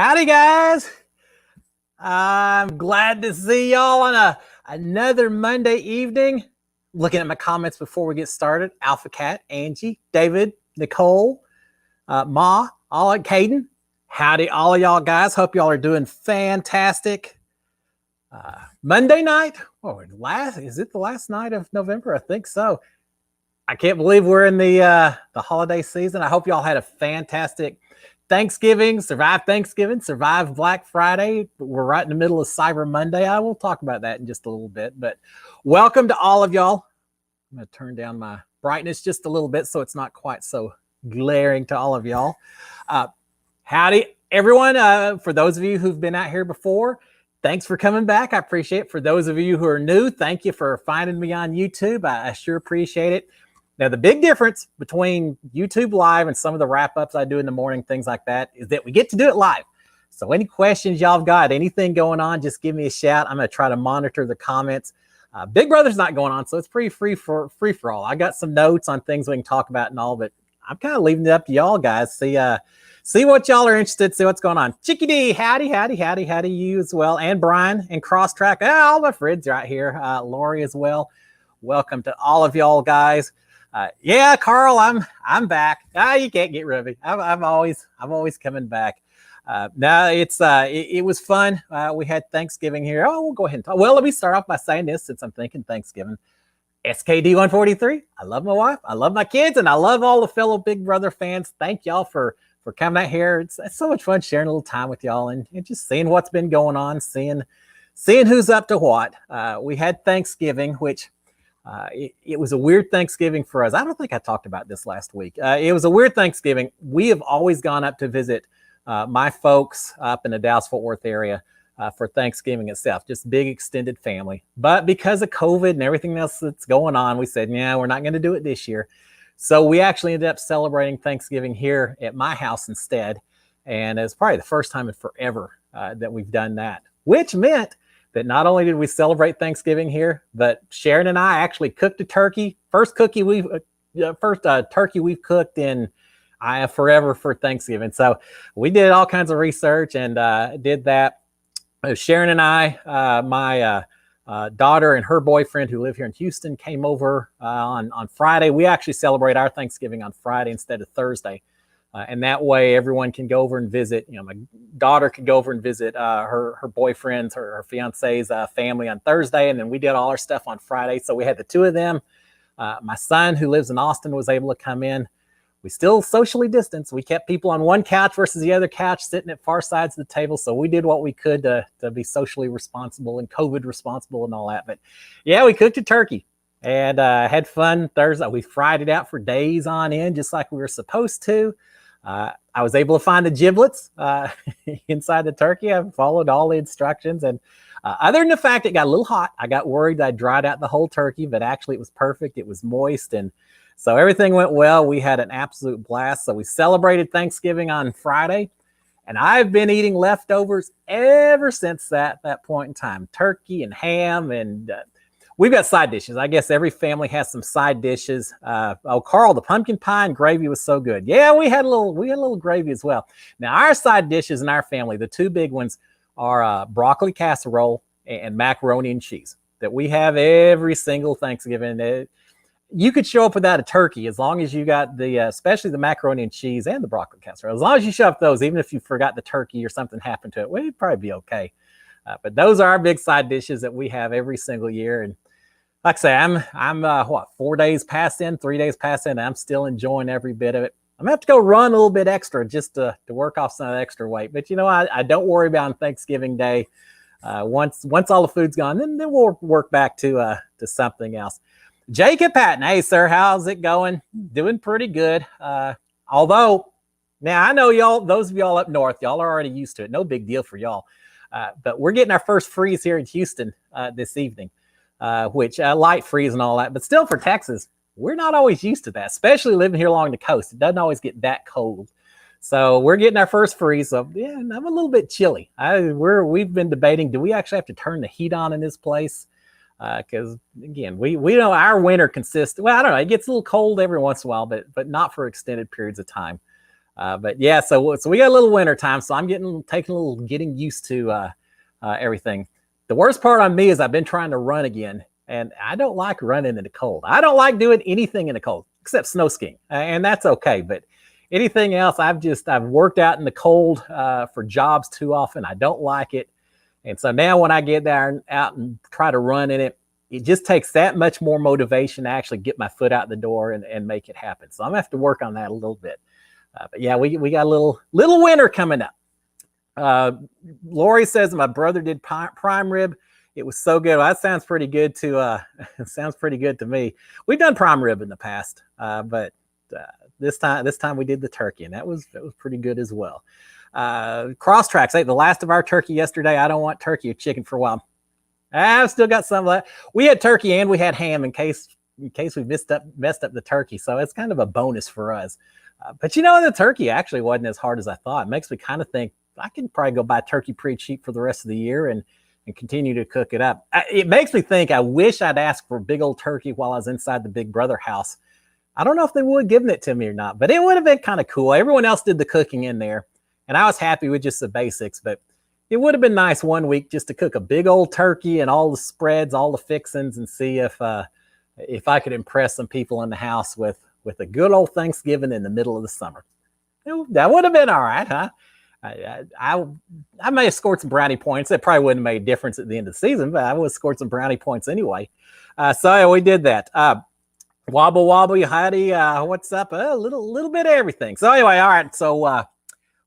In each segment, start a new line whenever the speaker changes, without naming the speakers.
Howdy, guys. I'm glad to see y'all on another Monday evening. Looking at my comments before we get started. Alpha Cat, Angie, David, Nicole, Ma, all at Caden. Howdy, all of y'all guys. Hope y'all are doing fantastic. Monday night. Is it the last night of November? I think so. I can't believe we're in the holiday season. I hope y'all had a fantastic Thanksgiving, survived Black Friday. We're right in the middle of Cyber Monday. I will talk about that in just a little bit, but welcome to all of y'all. I'm going to turn down my brightness just a little bit so it's not quite so glaring to all of y'all. Howdy, everyone. For those of you who've been out here before, thanks for coming back. I appreciate it. For those of you who are new, thank you for finding me on YouTube. I sure appreciate it. Now, the big difference between YouTube Live and some of the wrap-ups I do in the morning, things like that, is that we get to do it live. So any questions y'all have got, anything going on, just give me a shout. I'm going to try to monitor the comments. Big Brother's not going on, so it's pretty free for all. I got some notes on things we can talk about and all, but I'm kind of leaving it up to y'all guys. See what y'all are interested, see what's going on. Chicky D, howdy you as well. And Brian and Crosstrack. All my friends right here. Lori as well. Welcome to all of y'all guys. Yeah, Carl, I'm back. You can't get rid of me. I'm always coming back. Now it was fun. We had Thanksgiving here. Oh, we'll go ahead and talk. Well, let me start off by saying this since I'm thinking Thanksgiving. SKD 143. I love my wife. I love my kids, and I love all the fellow Big Brother fans. Thank y'all for coming out here. It's so much fun sharing a little time with y'all and just seeing what's been going on, seeing who's up to what. We had Thanksgiving, which. It was a weird Thanksgiving for us. I don't think I talked about this last week. It was a weird Thanksgiving. We have always gone up to visit my folks up in the Dallas-Fort Worth area for Thanksgiving itself, just big extended family. But because of COVID and everything else that's going on, we said, yeah, we're not going to do it this year. So we actually ended up celebrating Thanksgiving here at my house instead. And it's probably the first time in forever that we've done that, which meant that not only did we celebrate Thanksgiving here, but Sharon and I actually cooked a turkey. First turkey we've cooked in forever for Thanksgiving. So we did all kinds of research and did that. Sharon and I, my daughter and her boyfriend who live here in Houston came over on Friday. We actually celebrate our Thanksgiving on Friday instead of Thursday. And that way everyone can go over and visit, my daughter could go over and visit her boyfriend's, her fiance's family on Thursday. And then we did all our stuff on Friday. So we had the two of them. My son who lives in Austin was able to come in. We still socially distanced. We kept people on one couch versus the other couch sitting at far sides of the table. So we did what we could to be socially responsible and COVID responsible and all that. But yeah, we cooked a turkey and had fun Thursday. We fried it out for days on end, just like we were supposed to. I was able to find the giblets inside the turkey. I followed all the instructions. And other than the fact it got a little hot, I got worried that I dried out the whole turkey, but actually it was perfect. It was moist. And so everything went well. We had an absolute blast. So we celebrated Thanksgiving on Friday. And I've been eating leftovers ever since that point in time. Turkey and ham and we've got side dishes. I guess every family has some side dishes. Carl, the pumpkin pie and gravy was so good. Yeah, we had a little gravy as well. Now, our side dishes in our family, the two big ones are broccoli casserole and macaroni and cheese that we have every single Thanksgiving. You could show up without a turkey as long as you got especially the macaroni and cheese and the broccoli casserole. As long as you show up those, even if you forgot the turkey or something happened to it, well, it'd probably be okay. But those are our big side dishes that we have every single year. And like I say, I'm 4 days past in, 3 days past in, and I'm still enjoying every bit of it. I'm gonna have to go run a little bit extra just to work off some of the extra weight. But I don't worry about on Thanksgiving Day. Once all the food's gone, then we'll work back to something else. Jacob Patton, hey sir, how's it going? Doing pretty good. Although now I know y'all, those of y'all up north, y'all are already used to it. No big deal for y'all. But we're getting our first freeze here in Houston this evening. Which light freeze and all that, but still for Texas, we're not always used to that, especially living here along the coast. It doesn't always get that cold. So we're getting our first freeze. So yeah, I'm a little bit chilly. We've been debating, do we actually have to turn the heat on in this place? Because again, we know our winter consists, well, I don't know, it gets a little cold every once in a while, but not for extended periods of time. But yeah, so we got a little winter time, so I'm taking a little getting used to everything. The worst part on me is I've been trying to run again, and I don't like running in the cold. I don't like doing anything in the cold except snow skiing, and that's okay. But anything else, I've worked out in the cold for jobs too often. I don't like it, and so now when I get there out and try to run in it, it just takes that much more motivation to actually get my foot out the door and make it happen. So I'm gonna have to work on that a little bit. But yeah, we got a little winter coming up. Lori says my brother did prime rib. It was so good. Well, that sounds pretty good to it sounds pretty good to me. We've done prime rib in the past, but this time we did the turkey, and that was pretty good as well. Cross tracks. Ate the last of our turkey yesterday. I don't want turkey or chicken for a while. I've still got some of that. We had turkey and we had ham in case we messed up the turkey. So it's kind of a bonus for us. But the turkey actually wasn't as hard as I thought. It makes me kind of think I can probably go buy turkey pretty cheap for the rest of the year and continue to cook it up. It makes me think I wish I'd asked for a big old turkey while I was inside the Big Brother house. I don't know if they would have given it to me or not, but it would have been kind of cool. Everyone else did the cooking in there, and I was happy with just the basics, but it would have been nice one week just to cook a big old turkey and all the spreads, all the fixings, and see if I could impress some people in the house with a good old Thanksgiving in the middle of the summer. That would have been all right, huh? I may have scored some brownie points. It probably wouldn't have made a difference at the end of the season, but I would have scored some brownie points anyway. So yeah, we did that. Wobble wobble, Howdy. What's up? A little bit of everything. So anyway, all right. So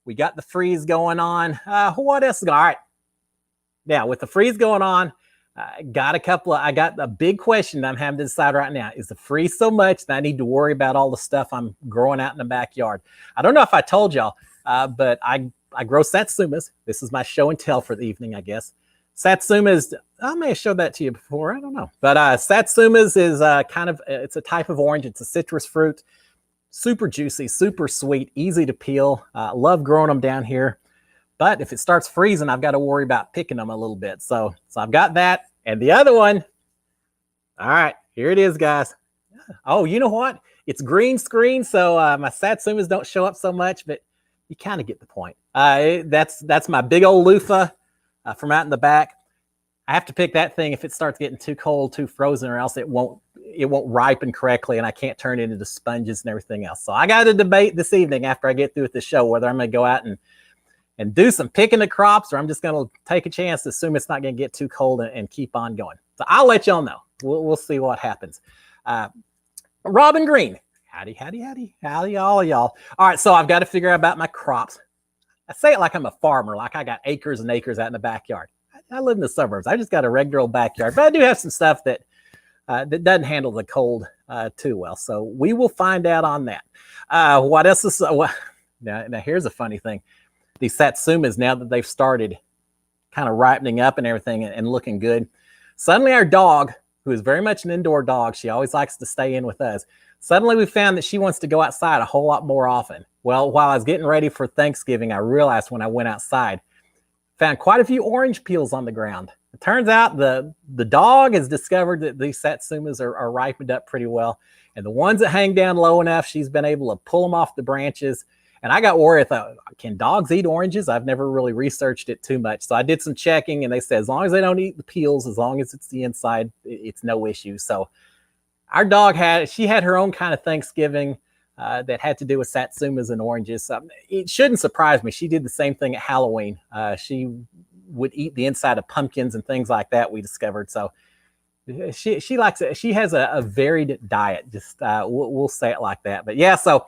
we got the freeze going on. What else is going on? All right. Now with the freeze going on, I got a big question that I'm having to decide right now. Is the freeze so much that I need to worry about all the stuff I'm growing out in the backyard? I don't know if I told y'all, but I grow satsumas. This is my show and tell for the evening, I guess. Satsumas, I may have showed that to you before. I don't know. But satsumas is it's a type of orange. It's a citrus fruit. Super juicy, super sweet, easy to peel. Love growing them down here. But if it starts freezing, I've got to worry about picking them a little bit. So I've got that. And the other one, all right, here it is, guys. Oh, you know what? It's green screen, so my satsumas don't show up so much, but you kind of get the point. That's my big old loofah from out in the back. I have to pick that thing if it starts getting too cold, too frozen, or else it won't ripen correctly, and I can't turn it into sponges and everything else. So I got to debate this evening after I get through with the show whether I'm going to go out and do some picking the crops, or I'm just going to take a chance to assume it's not going to get too cold and keep on going. So I'll let y'all know. We'll see what happens. Robin Green. Howdy, all of y'all. All right, so I've got to figure out about my crops. I say it like I'm a farmer, like I got acres and acres out in the backyard. I live in the suburbs. I just got a regular old backyard, but I do have some stuff that doesn't handle the cold too well. So we will find out on that. What else is now here's a funny thing. These satsumas, now that they've started kind of ripening up and everything and looking good, suddenly our dog, who is very much an indoor dog, she always likes to stay in with us. Suddenly we found that she wants to go outside a whole lot more often. Well, while I was getting ready for Thanksgiving, I realized when I went outside, found quite a few orange peels on the ground. It turns out the dog has discovered that these satsumas are ripened up pretty well. And the ones that hang down low enough, she's been able to pull them off the branches. And I got worried. I thought, can dogs eat oranges? I've never really researched it too much. So I did some checking, and they said as long as they don't eat the peels, as long as it's the inside, it's no issue. So our dog had her own kind of Thanksgiving that had to do with satsumas and oranges. So it shouldn't surprise me. She did the same thing at Halloween. She would eat the inside of pumpkins and things like that, we discovered. So she likes it. She has a varied diet. Just we'll say it like that. But yeah, so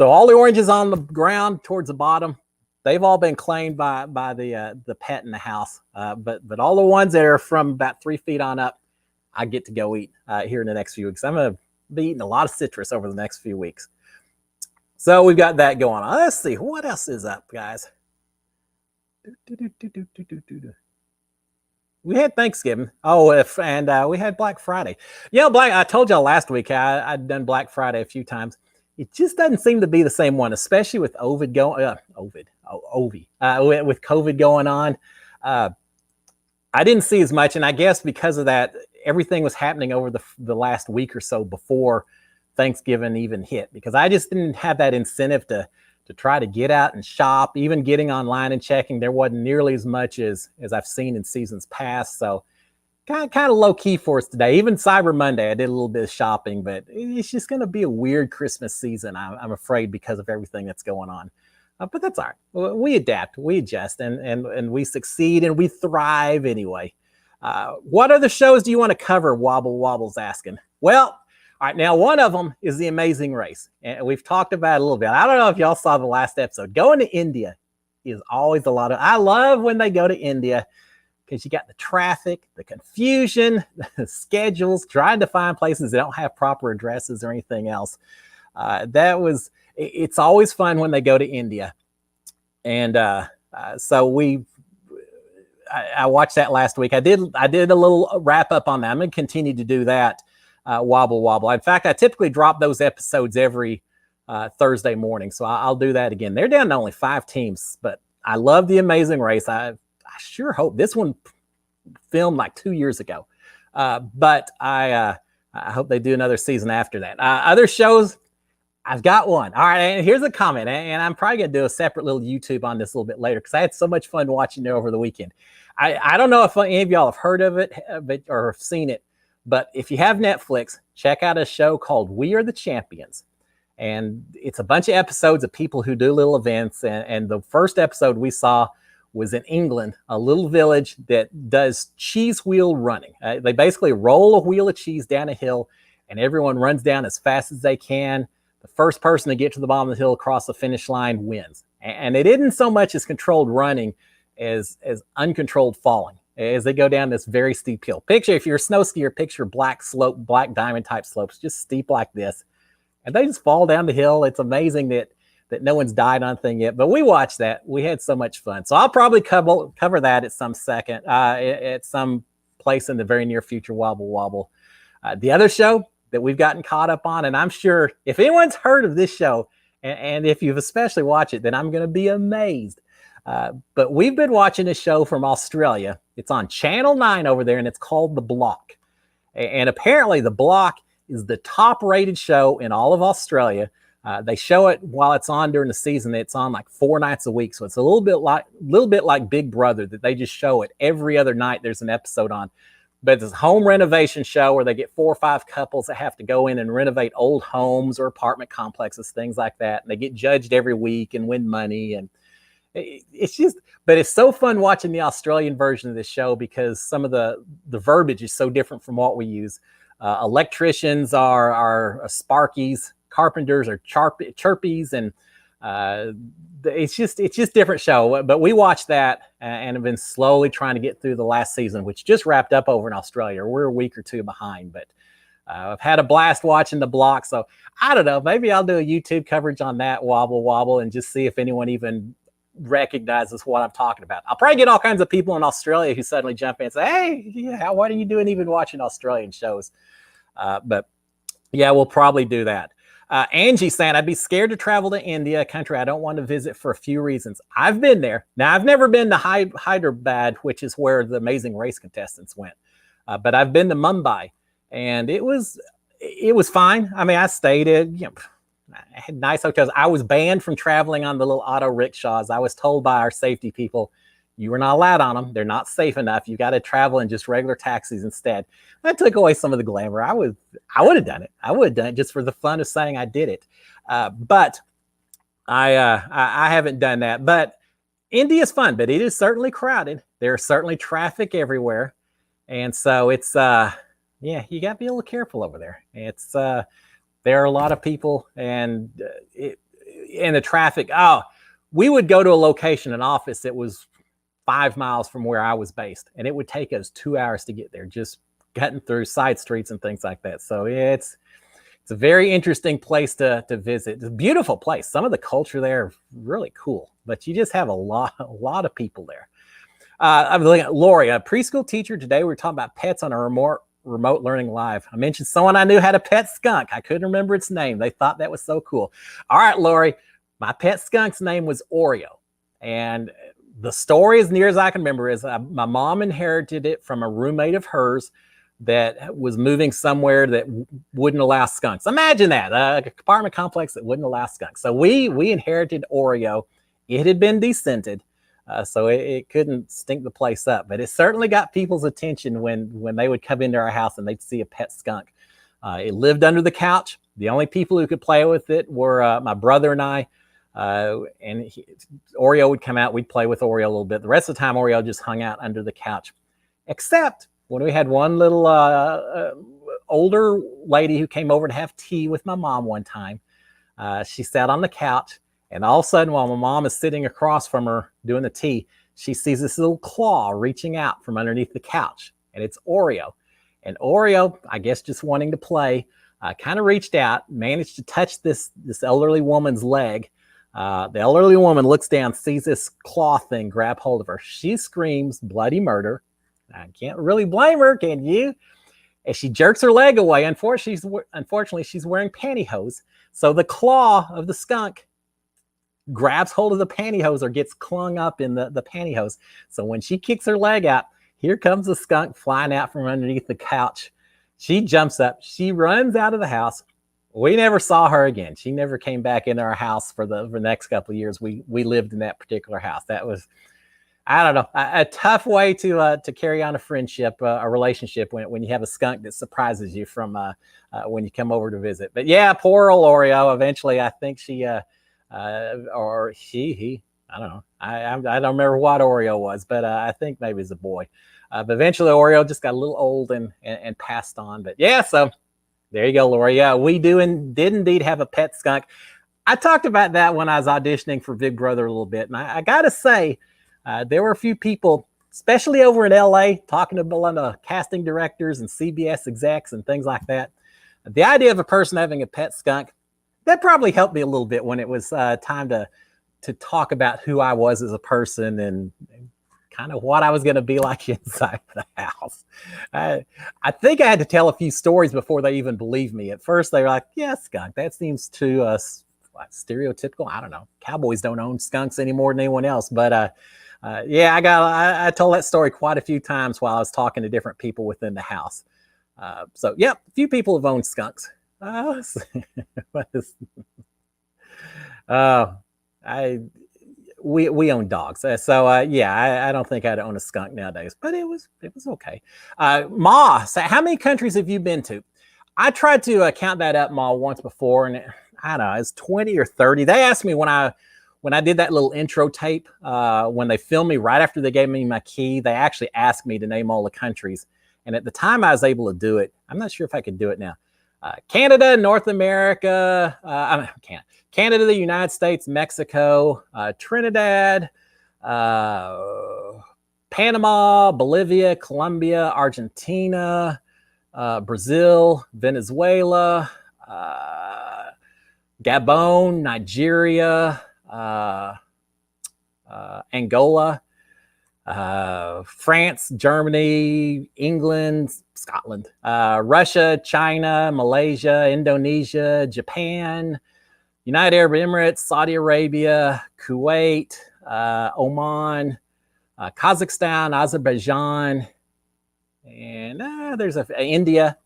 all the oranges on the ground towards the bottom, they've all been claimed by the pet in the house. But all the ones that are from about 3 feet on up, I get to go eat here in the next few weeks. I'm going to be eating a lot of citrus over the next few weeks. So we've got that going on. Let's see. What else is up, guys? We had Thanksgiving. And we had Black Friday. I told y'all last week I'd done Black Friday a few times. It just doesn't seem to be the same one, especially with with COVID going on. I didn't see as much, and I guess because of that, everything was happening over the last week or so before Thanksgiving even hit, because I just didn't have that incentive to to try to get out and shop. Even getting online and checking, there wasn't nearly as much as I've seen in seasons past. So kind of low key for us today. Even Cyber Monday, I did a little bit of shopping, but it's just going to be a weird Christmas season, I'm afraid, because of everything that's going on. But that's all right. We adapt, we adjust, and we succeed, and we thrive anyway. What other shows do you want to cover? Wobble Wobble's asking. Well, all right, now one of them is The Amazing Race, and we've talked about it a little bit. I don't know if y'all saw the last episode. Going to India is always a lot of. I love when they go to India, because you got the traffic, the confusion, the schedules, trying to find places that don't have proper addresses or anything else. It's always fun when they go to India. And so I watched that last week. I did a little wrap up on that. I'm going to continue to do that, Wobble Wobble. In fact, I typically drop those episodes every Thursday morning. So I'll do that again. They're down to only 5 teams, but I love The Amazing Race. I sure hope this one filmed like 2 years ago. But I hope they do another season after that. Other shows, I've got one. All right, and here's a comment, and I'm probably going to do a separate little YouTube on this a little bit later, because I had so much fun watching it over the weekend. I don't know if any of y'all have heard of it or have seen it, but if you have Netflix, check out a show called We Are the Champions. And it's a bunch of episodes of people who do little events. And the first episode we saw was in England, a little village that does cheese wheel running. They basically roll a wheel of cheese down a hill, and everyone runs down as fast as they can. The first person to get to the bottom of the hill across the finish line wins. And it isn't so much as controlled running as uncontrolled falling as they go down this very steep hill. Picture, if you're a snow skier, picture black diamond type slopes, just steep like this. And they just fall down the hill. It's amazing that no one's died on thing yet, but we watched that. We had so much fun. So I'll probably cover that at some place in the very near future, Wobble Wobble. The other show that we've gotten caught up on, and I'm sure if anyone's heard of this show, and if you've especially watched it, then I'm going to be amazed. But we've been watching a show from Australia. It's on Channel 9 over there, and it's called The Block. And apparently The Block is the top-rated show in all of Australia. They show it while it's on during the season. It's on like 4 nights a week, so it's a little bit like Big Brother, that they just show it every other night. There's an episode on, but it's a home renovation show where they get 4 or 5 couples that have to go in and renovate old homes or apartment complexes, things like that. And they get judged every week and win money. And but it's so fun watching the Australian version of this show, because some of the verbiage is so different from what we use. Electricians are sparkies, carpenters are chirpies, and it's just different show. But we watched that and have been slowly trying to get through the last season, which just wrapped up over in Australia. We're a week or 2 behind, but I've had a blast watching The Block. So I don't know, maybe I'll do a YouTube coverage on that, Wobble Wobble, and just see if anyone even recognizes what I'm talking about. I'll probably get all kinds of people in Australia who suddenly jump in and say, hey, yeah, what are you doing even watching Australian shows? But yeah, we'll probably do that. Angie saying, I'd be scared to travel to India, a country I don't want to visit for a few reasons. I've been there. Now, I've never been to Hyderabad, which is where the Amazing Race contestants went. But I've been to Mumbai, and it was fine. I mean, I stayed at, I had nice hotels. I was banned from traveling on the little auto rickshaws. I was told by our safety people, you were not allowed on them. They're not safe enough. You got to travel in just regular taxis instead. That took away some of the glamour. I would have done it. I would have done it just for the fun of saying I did it. But I haven't done that. But India is fun, but it is certainly crowded. There's certainly traffic everywhere. And so it's, you got to be a little careful over there. It's, there are a lot of people, and the traffic. We would go to a location, an office that was 5 miles from where I was based, and it would take us 2 hours to get there, just cutting through side streets and things like that. So it's a very interesting place to visit. It's a beautiful place. Some of the culture there is really cool, but you just have a lot of people there. I'm looking at Lori, a preschool teacher. Today we were talking about pets on a remote learning live. I mentioned someone I knew had a pet skunk. I couldn't remember its name. They thought that was so cool. All right, Lori, my pet skunk's name was Oreo. And the story, as near as I can remember, is my mom inherited it from a roommate of hers that was moving somewhere that wouldn't allow skunks. Imagine that, a apartment complex that wouldn't allow skunks. So we inherited Oreo. It had been descented, so it couldn't stink the place up. But it certainly got people's attention when they would come into our house and they'd see a pet skunk. It lived under the couch. The only people who could play with it were my brother and I. Oreo would come out. We'd play with Oreo a little bit. The rest of the time, Oreo just hung out under the couch, except when we had one little older lady who came over to have tea with my mom one time. She sat on the couch, and all of a sudden, while my mom is sitting across from her doing the tea, she sees this little claw reaching out from underneath the couch, and it's Oreo. And Oreo, I guess just wanting to play, kind of reached out, managed to touch this elderly woman's leg. The elderly woman looks down, sees this claw thing grab hold of her. She screams bloody murder. I can't really blame her, can you? And she jerks her leg away. Unfortunately, she's wearing pantyhose. So the claw of the skunk grabs hold of the pantyhose or gets clung up in the pantyhose. So when she kicks her leg out, here comes the skunk flying out from underneath the couch. She jumps up. She runs out of the house. We never saw her again. She never came back into our house for the next couple of years. We lived in that particular house. That was, I don't know, a tough way to carry on a friendship, a relationship when you have a skunk that surprises you from when you come over to visit. But yeah, poor old Oreo. Eventually, I think she or he, I don't know. I don't remember what Oreo was, but I think maybe it's a boy. But eventually, Oreo just got a little old and passed on. But yeah, so there you go, Lori. Yeah, we did indeed have a pet skunk. I talked about that when I was auditioning for Big Brother a little bit, and I got to say, there were a few people, especially over in LA, talking to a lot of casting directors and CBS execs and things like that. The idea of a person having a pet skunk, that probably helped me a little bit when it was time to talk about who I was as a person and kind of what I was going to be like inside the house. I think I had to tell a few stories before they even believed me. At first, they were like, yeah, skunk, that seems too stereotypical. I don't know. Cowboys don't own skunks any more than anyone else. But yeah, I told that story quite a few times while I was talking to different people within the house. So, yeah, a few people have owned skunks. We own dogs, so yeah, I don't think I'd own a skunk nowadays, but it was okay. Ma, so how many countries have you been to? I tried to count that up, Ma, once before, and I don't know, it's 20 or 30. They asked me when I did that little intro tape, when they filmed me right after they gave me my key, they actually asked me to name all the countries, and at the time I was able to do it. I'm not sure if I could do it now. Canada, North America, Canada, the United States, Mexico, Trinidad, Panama, Bolivia, Colombia, Argentina, Brazil, Venezuela, Gabon, Nigeria, Angola, France, Germany, England, Scotland, Russia, China, Malaysia, Indonesia, Japan, United Arab Emirates, Saudi Arabia, Kuwait, Oman, Kazakhstan, Azerbaijan, and there's India,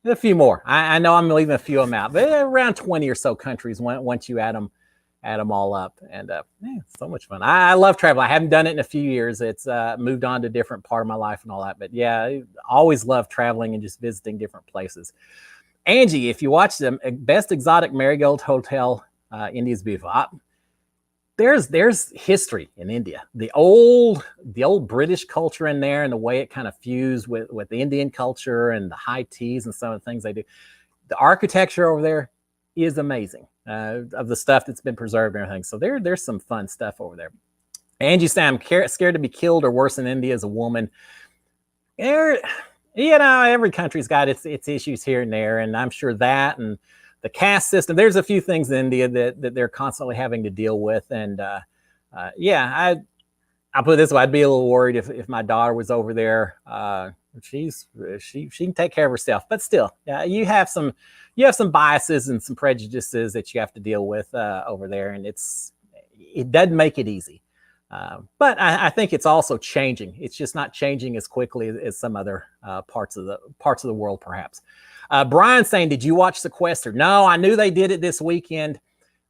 a few more. I know I'm leaving a few of them out, but around 20 or so countries once you add them all up. And so much fun. I love traveling. I haven't done it in a few years. It's moved on to a different part of my life and all that. But yeah, I always love traveling and just visiting different places. Angie, if you watch the Best Exotic Marigold Hotel, India's beautiful. There's history in India. The old British culture in there and the way it kind of fused with the Indian culture and the high teas and some of the things they do. The architecture over there is amazing, of the stuff that's been preserved and everything. So there's some fun stuff over there. Angie said, I'm scared to be killed or worse in India as a woman. Every country's got its issues here and there, and I'm sure that and the caste system. There's a few things in India that they're constantly having to deal with, and I'll put it this way: I'd be a little worried if my daughter was over there. She can take care of herself, but still, you have some biases and some prejudices that you have to deal with over there, and it doesn't make it easy. But I think it's also changing. It's just not changing as quickly as some other parts of the world, perhaps. Brian saying, "Did you watch Sequester?" No, I knew they did it this weekend.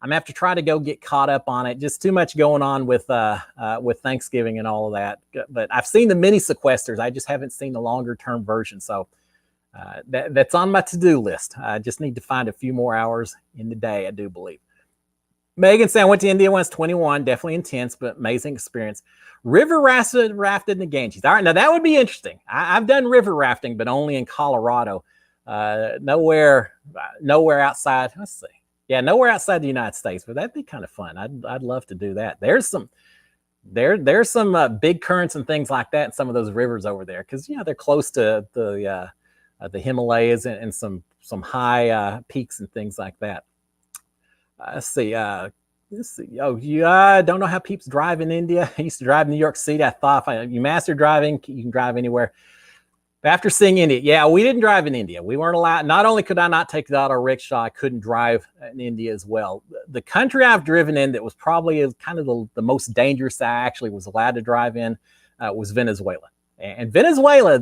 I'm gonna have to try to go get caught up on it. Just too much going on with Thanksgiving and all of that. But I've seen the mini Sequesters. I just haven't seen the longer term version. So that's on my to-do list. I just need to find a few more hours in the day, I do believe. Megan saying, I went to India when I was 21. Definitely intense, but amazing experience. River rafted in the Ganges. All right, now that would be interesting. I've done river rafting, but only in Colorado. Nowhere outside. Let's see. Yeah, nowhere outside the United States, but that'd be kind of fun. I'd love to do that. There's some big currents and things like that in some of those rivers over there, because they're close to the Himalayas and some high peaks and things like that. Let's see. Oh, yeah. I don't know how peeps drive in India. I used to drive in New York City. I thought if you master driving, you can drive anywhere. After seeing India, yeah, we didn't drive in India. We weren't allowed. Not only could I not take the auto rickshaw, I couldn't drive in India as well. The country I've driven in that was probably kind of the most dangerous I actually was allowed to drive in was Venezuela. And Venezuela,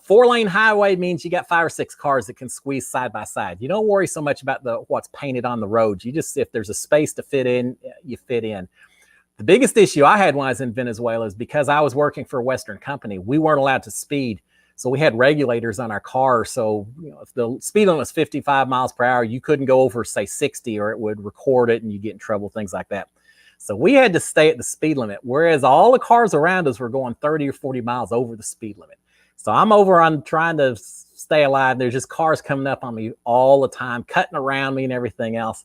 four-lane highway means you got 5 or 6 cars that can squeeze side by side. You don't worry so much about what's painted on the roads. You just, if there's a space to fit in, you fit in. The biggest issue I had when I was in Venezuela is because I was working for a Western company, we weren't allowed to speed. So we had regulators on our car. So if the speed limit was 55 miles per hour, you couldn't go over, say, 60, or it would record it and you get in trouble, things like that. So we had to stay at the speed limit, whereas all the cars around us were going 30 or 40 miles over the speed limit. So I'm over on trying to stay alive. There's just cars coming up on me all the time, cutting around me and everything else.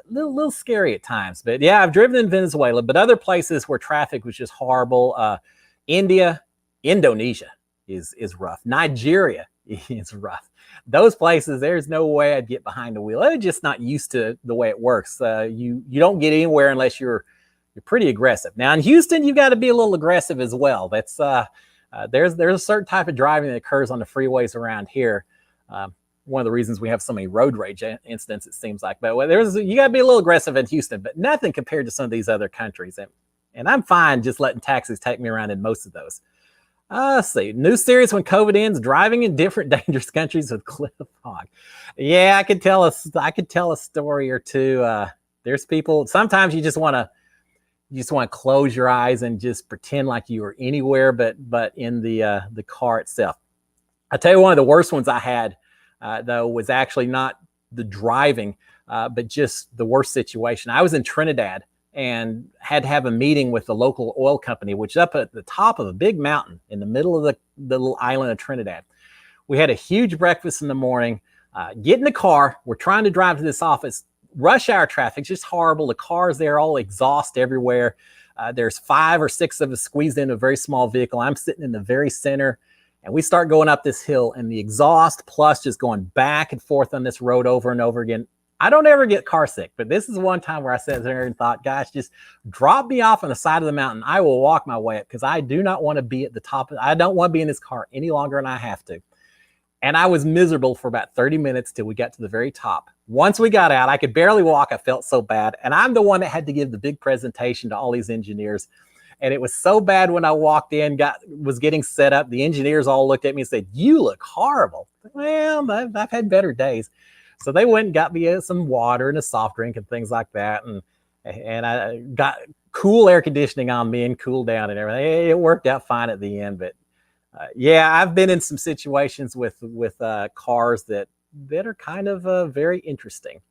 Little scary at times. But yeah, I've driven in Venezuela, but other places where traffic was just horrible. Indonesia is rough. Nigeria is rough. Those places, there's no way I'd get behind the wheel. I'm just not used to the way it works. You don't get anywhere unless you're pretty aggressive. Now in Houston, you've got to be a little aggressive as well. That's there's a certain type of driving that occurs on the freeways around here. One of the reasons we have so many road rage incidents, it seems like. But you got to be a little aggressive in Houston, but nothing compared to some of these other countries. And I'm fine just letting taxis take me around in most of those. Let's see. New series when COVID ends, driving in different dangerous countries with Cliff Hogg. Yeah, I could tell a story or two. There's people, sometimes you just want to close your eyes and just pretend like you were anywhere but in the car itself. I'll tell you, one of the worst ones I had, though, was actually not the driving, but just the worst situation. I was in Trinidad and had to have a meeting with the local oil company, which is up at the top of a big mountain in the middle of the little island of Trinidad. We had a huge breakfast in the morning, get in the car. We're trying to drive to this office. Rush hour traffic, just horrible. The cars there, all exhaust everywhere. There's 5 or 6 of us squeezed into a very small vehicle. I'm sitting in the very center. And we start going up this hill, and the exhaust plus just going back and forth on this road over and over again. I don't ever get car sick, but this is one time where I sat there and thought, gosh, just drop me off on the side of the mountain. I will walk my way up, because I do not want to be at the top. I don't want to be in this car any longer than I have to. And I was miserable for about 30 minutes till we got to the very top. Once we got out, I could barely walk. I felt so bad. And I'm the one that had to give the big presentation to all these engineers. And it was so bad when I walked in, was getting set up. The engineers all looked at me and said, "You look horrible." Well, I've had better days. So they went and got me some water and a soft drink and things like that. And I got cool air conditioning on me and cooled down and everything. It worked out fine at the end. But yeah, I've been in some situations with cars that are kind of very interesting.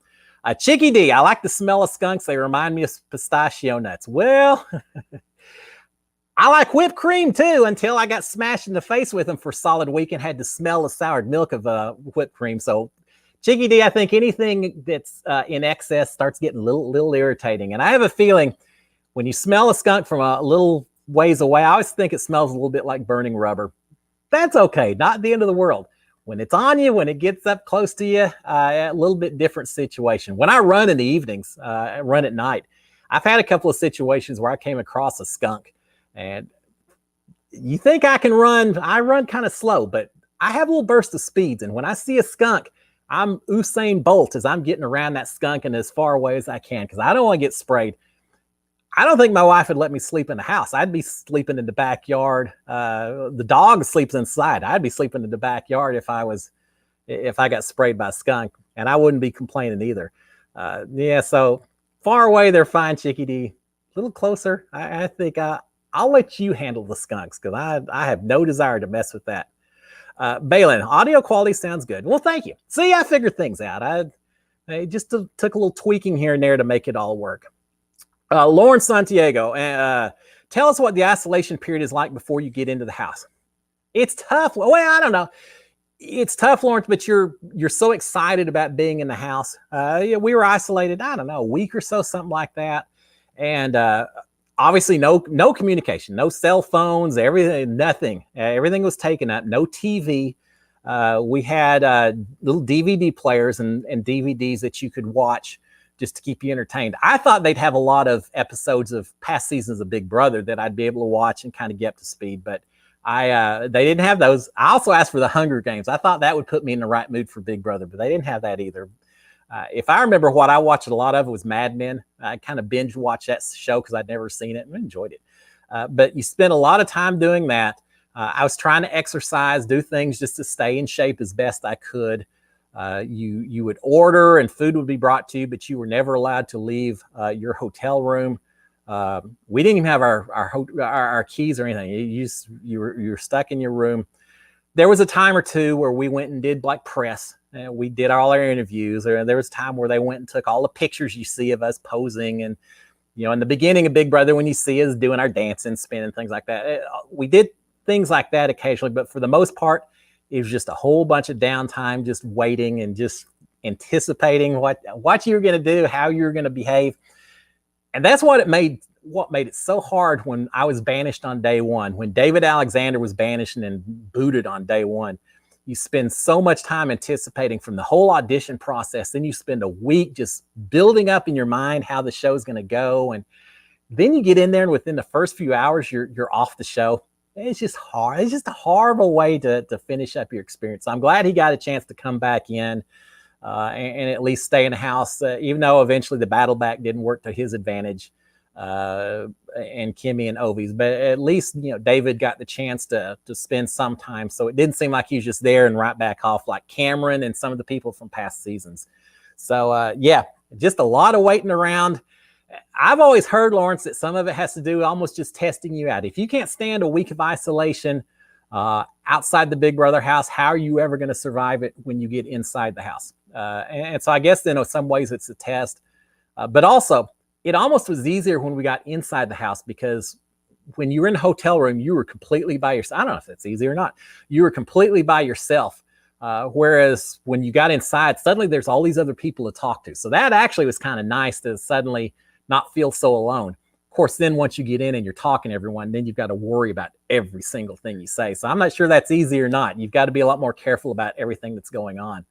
Chicky D, I like the smell of skunks. They remind me of pistachio nuts. Well, I like whipped cream too, until I got smashed in the face with them for a solid week and had to smell the soured milk of whipped cream. So, Chicky D, I think anything that's in excess starts getting a little irritating. And I have a feeling when you smell a skunk from a little ways away, I always think it smells a little bit like burning rubber. That's okay, not the end of the world. When it's on you, when it gets up close to you, a little bit different situation. When I run in the evenings, I run at night, I've had a couple of situations where I came across a skunk. And you think I can run? I run kind of slow, but I have a little burst of speeds. And when I see a skunk, I'm Usain Bolt as I'm getting around that skunk and as far away as I can, because I don't want to get sprayed. I don't think my wife would let me sleep in the house. I'd be sleeping in the backyard. The dog sleeps inside. I'd be sleeping in the backyard if I got sprayed by a skunk, and I wouldn't be complaining either. Yeah, so far away, they're fine, Chickadee. A little closer, I think I'll let you handle the skunks because I have no desire to mess with that. Balin, audio quality sounds good. Well, thank you. See, I figured things out. I just took a little tweaking here and there to make it all work. Lauren Santiago, tell us what the isolation period is like before you get into the house. It's tough. Well, I don't know. It's tough, Lawrence, but you're so excited about being in the house. Yeah, we were isolated, I don't know, a week or so, something like that. And obviously no communication, no cell phones, everything, nothing. Everything was taken up, no TV. We had little DVD players and DVDs that you could watch just to keep you entertained. I thought they'd have a lot of episodes of past seasons of Big Brother that I'd be able to watch and kind of get up to speed, but they didn't have those. I also asked for the Hunger Games. I thought that would put me in the right mood for Big Brother, but they didn't have that either. If I remember what I watched a lot of, it was Mad Men. I kind of binge watched that show because I'd never seen it and enjoyed it. But you spend a lot of time doing that. I was trying to exercise, do things just to stay in shape as best I could. You would order and food would be brought to you, but you were never allowed to leave your hotel room. We didn't even have our keys or anything. You were stuck in your room. There was a time or two where we went and did like press. We did all our interviews. There was a time where they went and took all the pictures you see of us posing. And, in the beginning of Big Brother, when you see us doing our dancing, spinning, things like that, we did things like that occasionally. But for the most part, it was just a whole bunch of downtime, just waiting and just anticipating what you were going to do, how you were going to behave. And that's what made it so hard when I was banished on day one. When David Alexander was banished and booted on day one, you spend so much time anticipating from the whole audition process. Then you spend a week just building up in your mind how the show's going to go. And then you get in there and within the first few hours, you're off the show. It's just hard. It's just a horrible way to finish up your experience. So I'm glad he got a chance to come back in and at least stay in the house, even though eventually the battle back didn't work to his advantage, and Kimmy and Ovi's. But at least, David got the chance to spend some time. So it didn't seem like he was just there and right back off like Cameron and some of the people from past seasons. So, yeah, just a lot of waiting around. I've always heard, Lawrence, that some of it has to do almost just testing you out. If you can't stand a week of isolation outside the Big Brother house, how are you ever going to survive it when you get inside the house? And so I guess, in some ways it's a test. But also, it almost was easier when we got inside the house because when you were in a hotel room, you were completely by yourself. I don't know if that's easy or not. You were completely by yourself. Whereas when you got inside, suddenly there's all these other people to talk to. So that actually was kind of nice to suddenly not feel so alone. Of course, then once you get in and you're talking to everyone, then you've got to worry about every single thing you say. So I'm not sure that's easy or not. You've got to be a lot more careful about everything that's going on.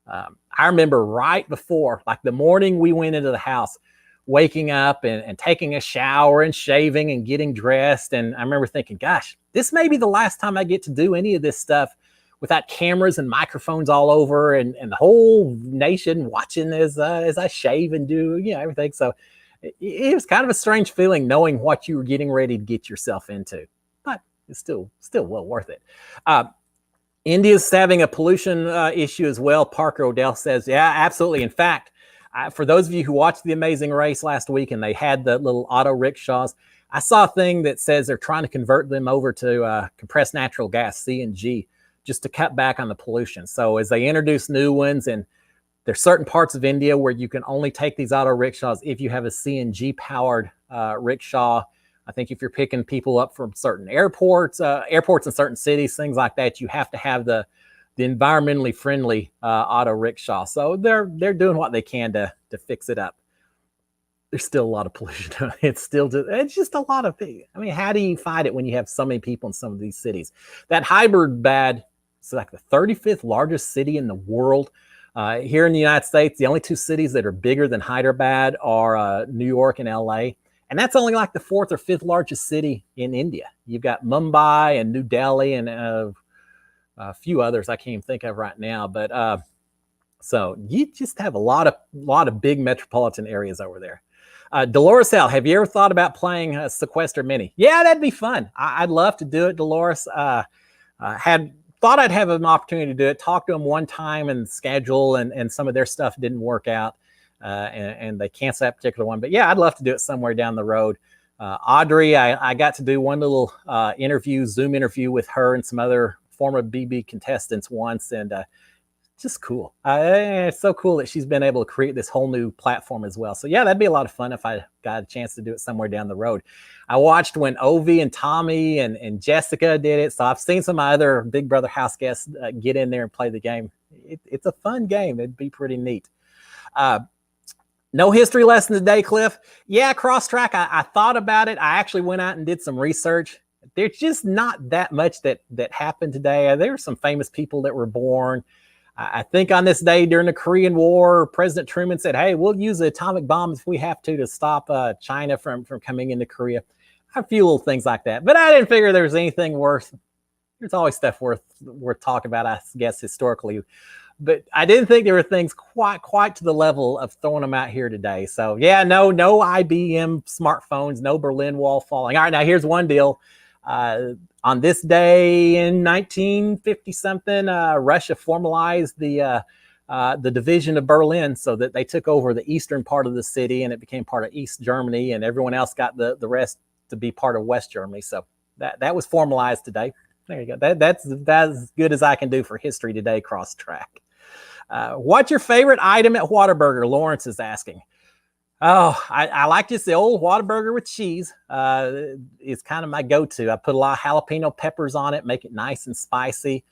I remember right before, like the morning we went into the house, waking up and taking a shower and shaving and getting dressed. And I remember thinking, gosh, this may be the last time I get to do any of this stuff without cameras and microphones all over and the whole nation watching as I shave and do, everything. So it was kind of a strange feeling knowing what you were getting ready to get yourself into, but it's still well worth it. India's having a pollution issue as well. Parker Odell says, yeah, absolutely. In fact, for those of you who watched The Amazing Race last week and they had the little auto rickshaws, I saw a thing that says they're trying to convert them over to compressed natural gas, CNG, just to cut back on the pollution. So as they introduce new ones, and there's certain parts of India where you can only take these auto rickshaws if you have a CNG powered rickshaw. I think if you're picking people up from certain airports in certain cities, things like that, you have to have the environmentally friendly auto rickshaw. So they're doing what they can to fix it up. There's still a lot of pollution. It's just a lot of things. I mean, how do you fight it when you have so many people in some of these cities? That Hyderabad is like the 35th largest city in the world. Here in the United States, the only two cities that are bigger than Hyderabad are New York and LA. And that's only like the 4th or 5th largest city in India. You've got Mumbai and New Delhi and a few others I can't even think of right now. But so you just have a lot of big metropolitan areas over there. Dolores L, have you ever thought about playing Sequester Mini? Yeah, that'd be fun. I'd love to do it, Dolores. Had thought I'd have an opportunity to do it. Talked to them one time and schedule and some of their stuff didn't work out. And they canceled that particular one. But yeah, I'd love to do it somewhere down the road. Audrey, I got to do one little Zoom interview with her and some other former BB contestants once, and just cool. It's so cool that she's been able to create this whole new platform as well. So yeah, that'd be a lot of fun if I got a chance to do it somewhere down the road. I watched when Ovi and Tommy and Jessica did it. So I've seen some other Big Brother house guests get in there and play the game. It's a fun game. It'd be pretty neat. No history lesson today, Cliff. Yeah, cross track. I thought about it. I actually went out and did some research. There's just not that much that happened today. There were some famous people that were born. I think on this day during the Korean War, President Truman said, hey, we'll use the atomic bomb if we have to stop China from coming into Korea. A few little things like that. But I didn't figure there was anything worth. There's always stuff worth talking about, I guess, historically. But I didn't think there were things quite to the level of throwing them out here today. So yeah, no IBM smartphones, no Berlin Wall falling. All right, now here's one deal. On this day in 1950-something, Russia formalized the division of Berlin so that they took over the eastern part of the city and it became part of East Germany, and everyone else got the rest to be part of West Germany. So that was formalized today. There you go. That's as good as I can do for history today, cross track. What's your favorite item at Whataburger? Lawrence is asking. Oh, I like just the old Whataburger with cheese. It's kind of my go-to. I put a lot of jalapeno peppers on it, make it nice and spicy.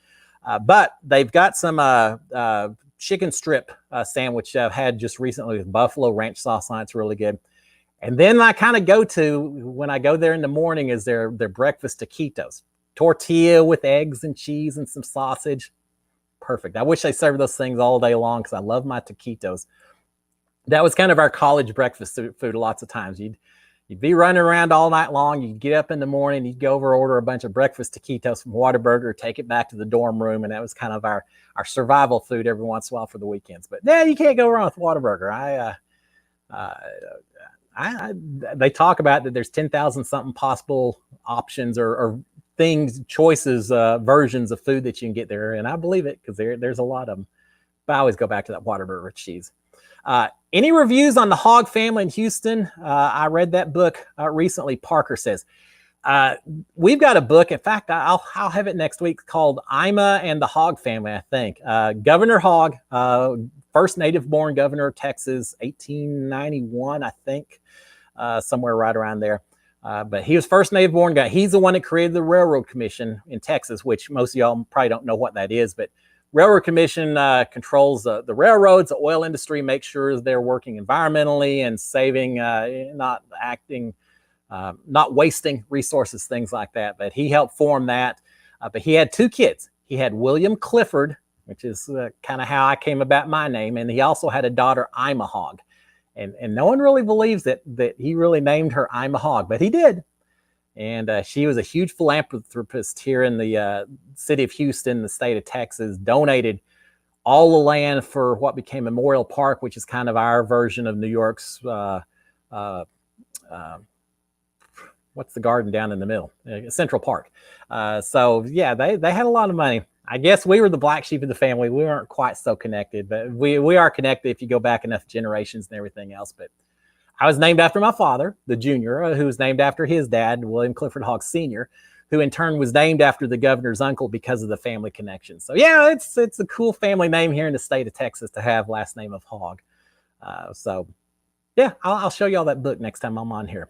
But they've got some chicken strip sandwich I've had just recently with buffalo ranch sauce on it. It's really good. And then I kind of go to, when I go there in the morning, is their breakfast taquitos. Tortilla with eggs and cheese and some sausage. Perfect. I wish they served those things all day long because I love my taquitos. That was kind of our college breakfast food lots of times. You'd be running around all night long. You'd get up in the morning, you'd go over, order a bunch of breakfast taquitos from Whataburger, take it back to the dorm room, and that was kind of our survival food every once in a while for the weekends. But yeah, you can't go wrong with Whataburger. They talk about that there's 10,000 something possible options or things, choices, versions of food that you can get there, and I believe it because there's a lot of them. But I always go back to that Whataburger with cheese. Any reviews on the Hogg family in Houston? I read that book recently. Parker says we've got a book. In fact, I'll have it next week, called Ima and the Hogg Family. I think Governor Hogg, first native-born governor of Texas, 1891. I think somewhere right around there. But he was first native-born guy. He's the one that created the Railroad Commission in Texas, which most of y'all probably don't know what that is, but Railroad Commission controls the railroads, the oil industry, makes sure they're working environmentally and saving, not wasting resources, things like that. But he helped form that. But he had two kids. He had William Clifford, which is kind of how I came about my name. And he also had a daughter, Ima Hogg. And no one really believes that he really named her Ima Hogg, but he did. And she was a huge philanthropist here in the city of Houston, the state of Texas, donated all the land for what became Memorial Park, which is kind of our version of New York's, what's the garden down in the middle? Central Park. So, yeah, they had a lot of money. I guess we were the black sheep of the family. We weren't quite so connected, but we are connected if you go back enough generations and everything else. But I was named after my father, the junior, who was named after his dad, William Clifford Hogg Sr., who in turn was named after the governor's uncle because of the family connection. So yeah, it's a cool family name here in the state of Texas to have, last name of Hogg. So yeah, I'll show you all that book next time I'm on here.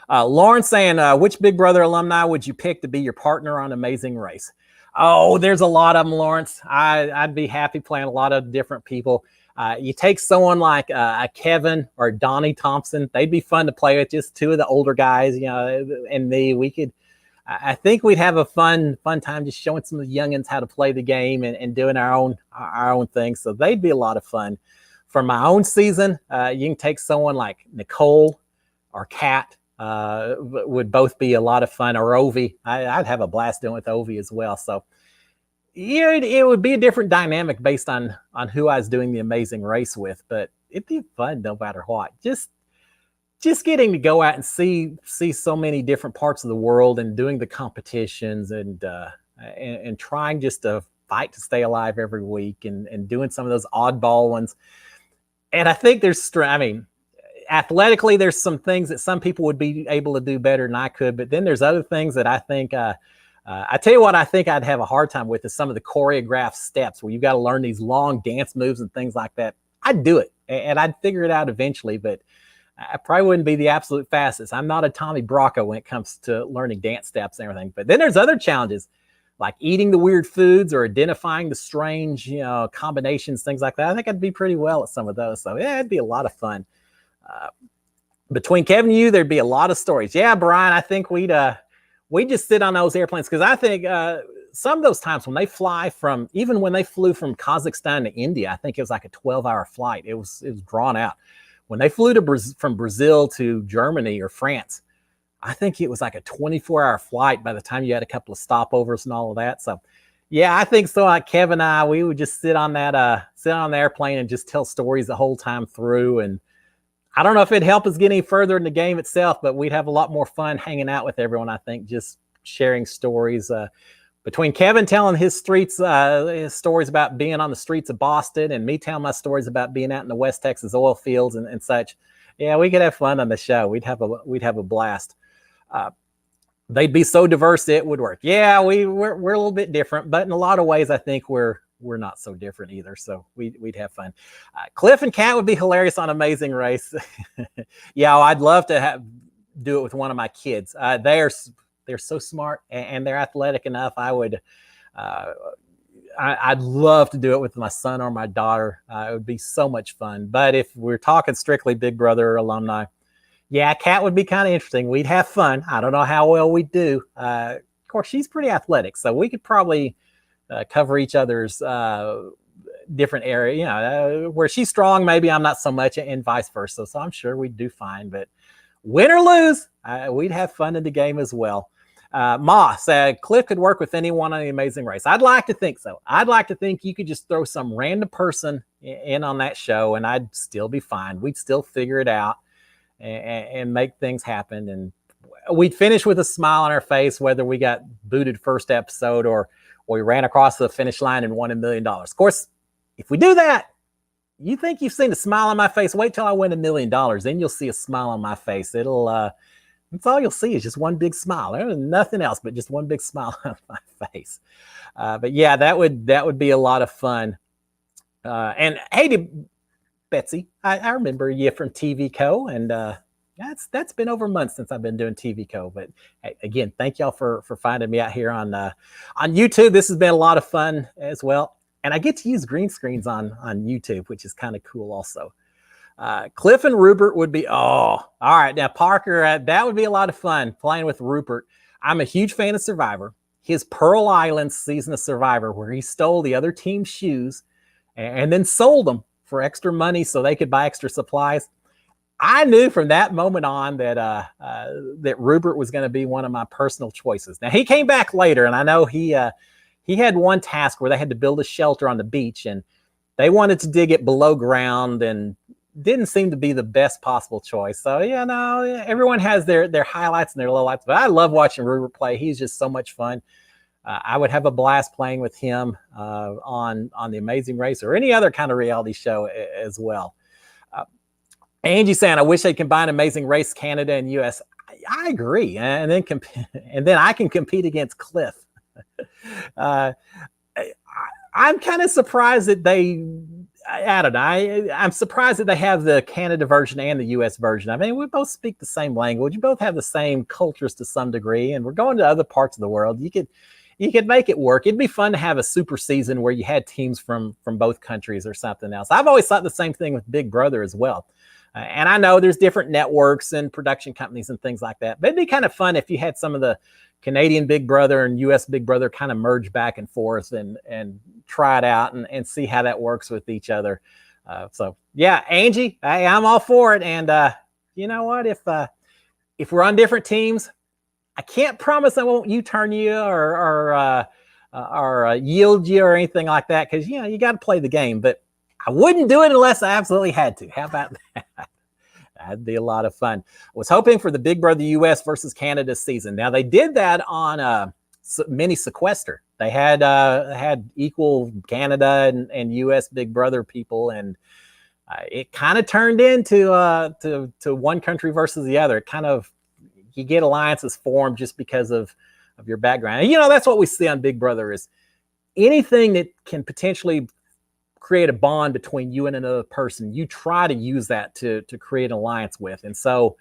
Lauren saying, which Big Brother alumni would you pick to be your partner on Amazing Race? Oh, there's a lot of them, Lawrence. I'd be happy playing a lot of different people. You take someone like a Kevin or Donnie Thompson. They'd be fun to play with, just two of the older guys, and me. I think we'd have a fun time just showing some of the youngins how to play the game and doing our own thing. So they'd be a lot of fun. For my own season, you can take someone like Nicole or Kat. Would both be a lot of fun, or Ovi. I'd have a blast doing with Ovi as well. So yeah, it would be a different dynamic based on who I was doing the Amazing Race with, but it'd be fun no matter what. Just just getting to go out and see so many different parts of the world and doing the competitions and trying just to fight to stay alive every week and doing some of those oddball ones. And I think athletically, there's some things that some people would be able to do better than I could, but then there's other things that I think, I tell you what, I think I'd have a hard time with is some of the choreographed steps where you've got to learn these long dance moves and things like that. I'd do it and I'd figure it out eventually, but I probably wouldn't be the absolute fastest. I'm not a Tommy Bracco when it comes to learning dance steps and everything. But then there's other challenges like eating the weird foods or identifying the strange, combinations, things like that. I think I'd be pretty well at some of those. So yeah, it'd be a lot of fun. Between Kevin and you, there'd be a lot of stories. Yeah, Brian, I think we'd just sit on those airplanes because I think some of those times when they fly even when they flew from Kazakhstan to India, I think it was like a 12-hour flight. It was drawn out. When they flew from Brazil to Germany or France, I think it was like a 24-hour flight by the time you had a couple of stopovers and all of that. So, yeah, I think so. Like Kevin and I, we would just sit on the airplane and just tell stories the whole time through. And I don't know if it'd help us get any further in the game itself, but we'd have a lot more fun hanging out with everyone, I think, just sharing stories. Between Kevin telling his stories about being on the streets of Boston and me telling my stories about being out in the West Texas oil fields and such, yeah, we could have fun on the show. We'd have a blast. They'd be so diverse it would work. Yeah, we're a little bit different, but in a lot of ways, I think we're not so different either. So we'd have fun. Cliff and Kat would be hilarious on Amazing Race. Yeah, I'd love to do it with one of my kids. They're so smart and they're athletic enough. I'd love to do it with my son or my daughter. It would be so much fun. But if we're talking strictly Big Brother alumni, yeah, Kat would be kind of interesting. We'd have fun. I don't know how well we'd do. Of course, she's pretty athletic, so we could probably cover each other's different area. Where she's strong, maybe I'm not so much, and vice versa. So I'm sure we'd do fine. But win or lose, we'd have fun in the game as well. Moss said Cliff could work with anyone on The Amazing Race. I'd like to think so. I'd like to think you could just throw some random person in on that show and I'd still be fine. We'd still figure it out and make things happen. And we'd finish with a smile on our face, whether we got booted first episode or we ran across the finish line and won $1 million. Of course, if we do that, you think you've seen a smile on my face, wait till I win $1 million. Then you'll see a smile on my face. That's all you'll see is just one big smile. There's nothing else but just one big smile on my face. But yeah, that would be a lot of fun. And hey, Betsy, I remember you from TV Co. And that's been over months since I've been doing TV Co. But hey, again, thank y'all for finding me out here on YouTube. This has been a lot of fun as well. And I get to use green screens on YouTube, which is kind of cool also. Cliff and Rupert would be, all right. Now, Parker, that would be a lot of fun playing with Rupert. I'm a huge fan of Survivor. His Pearl Island season of Survivor, where he stole the other team's shoes and then sold them for extra money so they could buy extra supplies. I knew from that moment on that Rupert was going to be one of my personal choices. Now, he came back later, and I know he had one task where they had to build a shelter on the beach, and they wanted to dig it below ground and didn't seem to be the best possible choice. So, everyone has their highlights and their lowlights, but I love watching Rupert play. He's just so much fun. I would have a blast playing with him on The Amazing Race or any other kind of reality show as well. Angie saying, I wish they'd combine Amazing Race Canada and US. I agree. And then I can compete against Cliff. I'm kind of surprised that I don't know. I'm surprised that they have the Canada version and the US version. I mean, we both speak the same language. We both have the same cultures to some degree, and we're going to other parts of the world. You could make it work. It'd be fun to have a super season where you had teams from both countries or something else. I've always thought the same thing with Big Brother as well. And I know there's different networks and production companies and things like that, but it'd be kind of fun if you had some of the Canadian Big Brother and US Big Brother kind of merge back and forth and try it out and see how that works with each other. So yeah, Angie, I'm all for it. And you know what? If we're on different teams, I can't promise I won't U-turn you or yield you or anything like that, because you got to play the game. But I wouldn't do it unless I absolutely had to. How about that? That'd be a lot of fun. I was hoping for the Big Brother US versus Canada season. Now they did that on mini sequester. They had equal Canada and US Big Brother people, and it kind of turned into to one country versus the other. It kind of, you get alliances formed just because of your background. And, that's what we see on Big Brother, is anything that can potentially create a bond between you and another person, you try to use that to create an alliance with. And so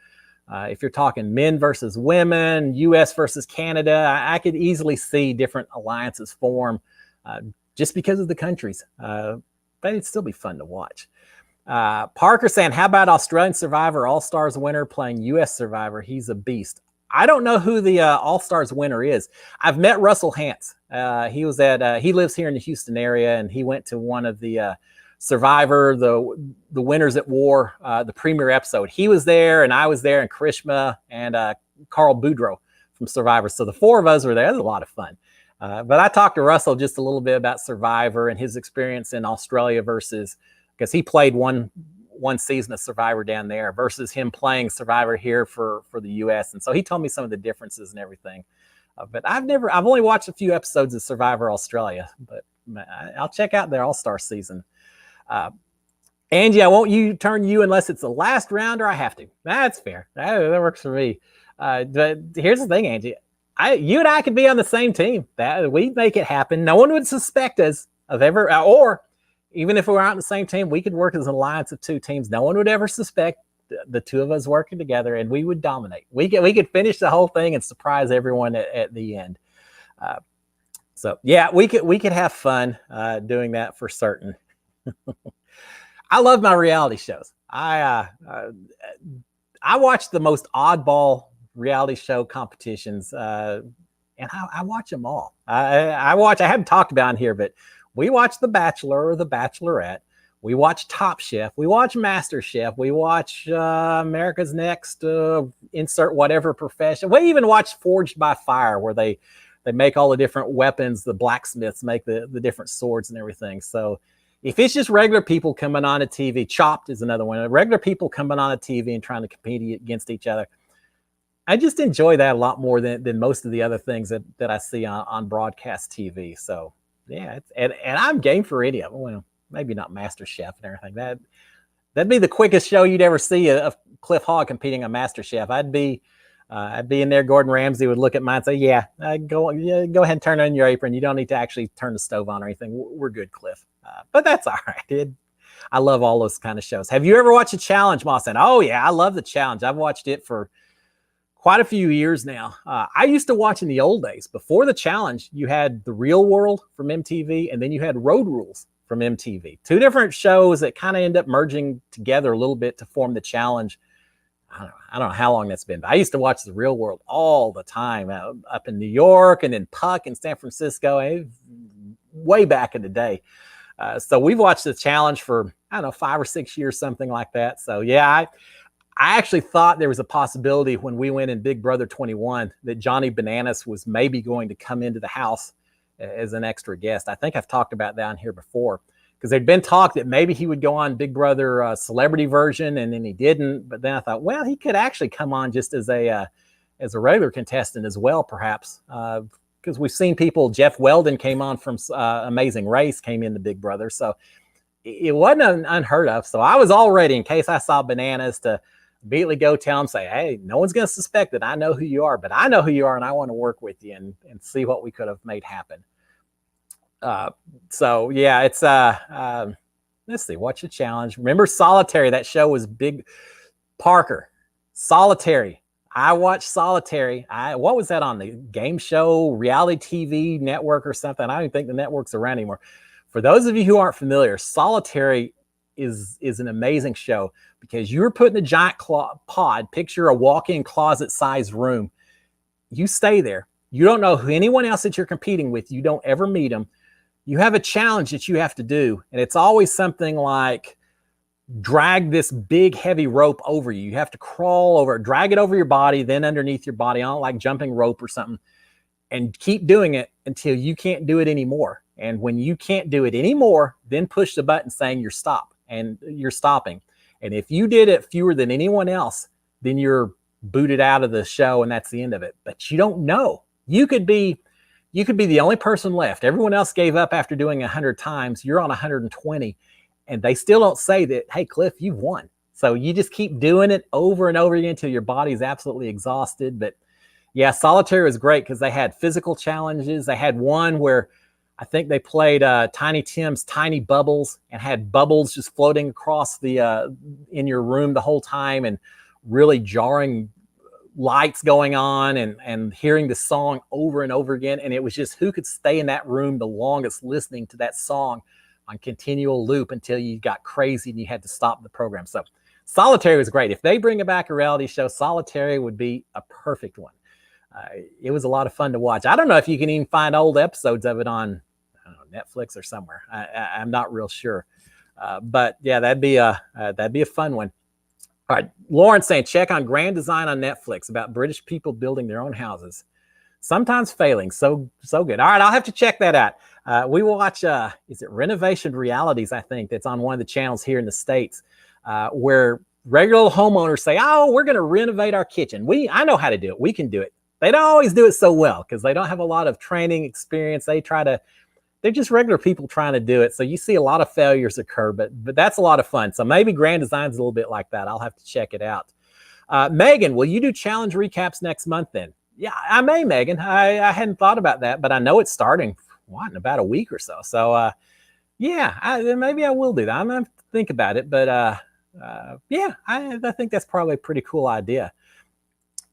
if you're talking men versus women, US versus Canada, I could easily see different alliances form just because of the countries. But it'd still be fun to watch. Parker saying, how about Australian Survivor All-Stars winner playing US Survivor? He's a beast. I don't know who the All-Stars winner is. I've met Russell Hantz. He lives here in the Houston area, and he went to one of the Survivor, the Winners at War, the premiere episode. He was there, and I was there, and Karishma and Carl Boudreaux from Survivor. So the four of us were there. It was a lot of fun. But I talked to Russell just a little bit about Survivor and his experience in Australia because he played one season of Survivor down there versus him playing Survivor here for the US. And so he told me some of the differences and everything. But I've only watched a few episodes of Survivor Australia, but I'll check out their All-Star season. Angie, I won't turn you unless it's the last round or I have to. That's fair. That works for me. But here's the thing, Angie. You and I could be on the same team. We'd make it happen. No one would suspect us of ever, or even if we were out on the same team, we could work as an alliance of two teams. No one would ever suspect the two of us working together, and we would dominate. We could finish the whole thing and surprise everyone at the end. So yeah, we could have fun doing that for certain. I love my reality shows. I watch the most oddball reality show competitions, and I watch them all. I haven't talked about it here, but we watch The Bachelor or The Bachelorette. We watch Top Chef. We watch Master Chef. We watch America's Next, insert whatever profession. We even watch Forged by Fire, where they make all the different weapons. The blacksmiths make the different swords and everything. So if it's just regular people coming on a TV, Chopped is another one. Regular people coming on a TV and trying to compete against each other. I just enjoy that a lot more than most of the other things that I see on broadcast TV. So yeah, and I'm game for any of them. Well, maybe not Master Chef and everything. That'd be the quickest show you'd ever see of Cliff Hogg competing on Master Chef. I'd be in there. Gordon Ramsay would look at mine and say, "Yeah, go ahead and turn on your apron. You don't need to actually turn the stove on or anything. We're good, Cliff." But that's all right. I love all those kind of shows. Have you ever watched a challenge, Moss? And oh yeah, I love the challenge. I've watched it for quite a few years now. I used to watch in the old days. Before the challenge, you had The Real World from MTV, and then you had Road Rules from MTV. Two different shows that kind of end up merging together a little bit to form the challenge. I don't know how long that's been, but I used to watch The Real World all the time up in New York, and then Puck in San Francisco, way back in the day. So we've watched the challenge for, 5 or 6 years, something like that. So yeah, I actually thought there was a possibility when we went in Big Brother 21 that Johnny Bananas was maybe going to come into the house as an extra guest. I think I've talked about that on here before, because there'd been talk that maybe he would go on Big Brother celebrity version, and then he didn't. But then I thought, well, he could actually come on just as a regular contestant as well, perhaps, because we've seen people. Jeff Weldon came on from Amazing Race, came into Big Brother, so it wasn't unheard of. So I was all ready in case I saw Bananas to immediately go tell him, say, hey, no one's going to suspect that I know who you are, but I know who you are, and I want to work with you and see what we could have made happen. So yeah, it's let's see, what's your challenge? Remember Solitary? That show was big. Parker, Solitary. I watched Solitary. What was that on, the game show, reality TV network or something? I don't even think the network's around anymore. For those of you who aren't familiar, Solitary is an amazing show, because you're put in a giant pod. Picture a walk-in closet-sized room. You stay there. You don't know who anyone else that you're competing with. You don't ever meet them. You have a challenge that you have to do, and it's always something like drag this big, heavy rope over you. You have to crawl over it, drag it over your body, then underneath your body on like jumping rope or something, and keep doing it until you can't do it anymore. And when you can't do it anymore, then push the button saying you're stopping. And if you did it fewer than anyone else, then you're booted out of the show and that's the end of it. But you don't know. You could be the only person left. Everyone else gave up after doing 100 times. You're on 120 and they still don't say that, hey, Cliff, you've won. So you just keep doing it over and over again until your body's absolutely exhausted. But yeah, solitaire was great because they had physical challenges. They had one where I think they played Tiny Tim's Tiny Bubbles and had bubbles just floating across the in your room the whole time and really jarring lights going on and hearing the song over and over again. And it was just who could stay in that room the longest listening to that song on continual loop until you got crazy and you had to stop the program. So solitaire was great. If they bring back a reality show, solitaire would be a perfect one. It was a lot of fun to watch. I don't know if you can even find old episodes of it on Netflix or somewhere. I'm not real sure. But yeah, that'd be a fun one. All right. Lauren's saying, check on Grand Design on Netflix about British people building their own houses. Sometimes failing. So good. All right. I'll have to check that out. We watch, is it Renovation Realities? I think that's on one of the channels here in the States, where regular homeowners say, oh, we're going to renovate our kitchen. I know how to do it. We can do it. They don't always do it so well because they don't have a lot of training experience. They're just regular people trying to do it. So you see a lot of failures occur, but that's a lot of fun. So maybe Grand Design's a little bit like that. I'll have to check it out. Megan, will you do challenge recaps next month then? Yeah, I may, Megan. I hadn't thought about that, but I know it's starting in about a week or so. So yeah, maybe I will do that. I'm going to think about it, but yeah, I think that's probably a pretty cool idea.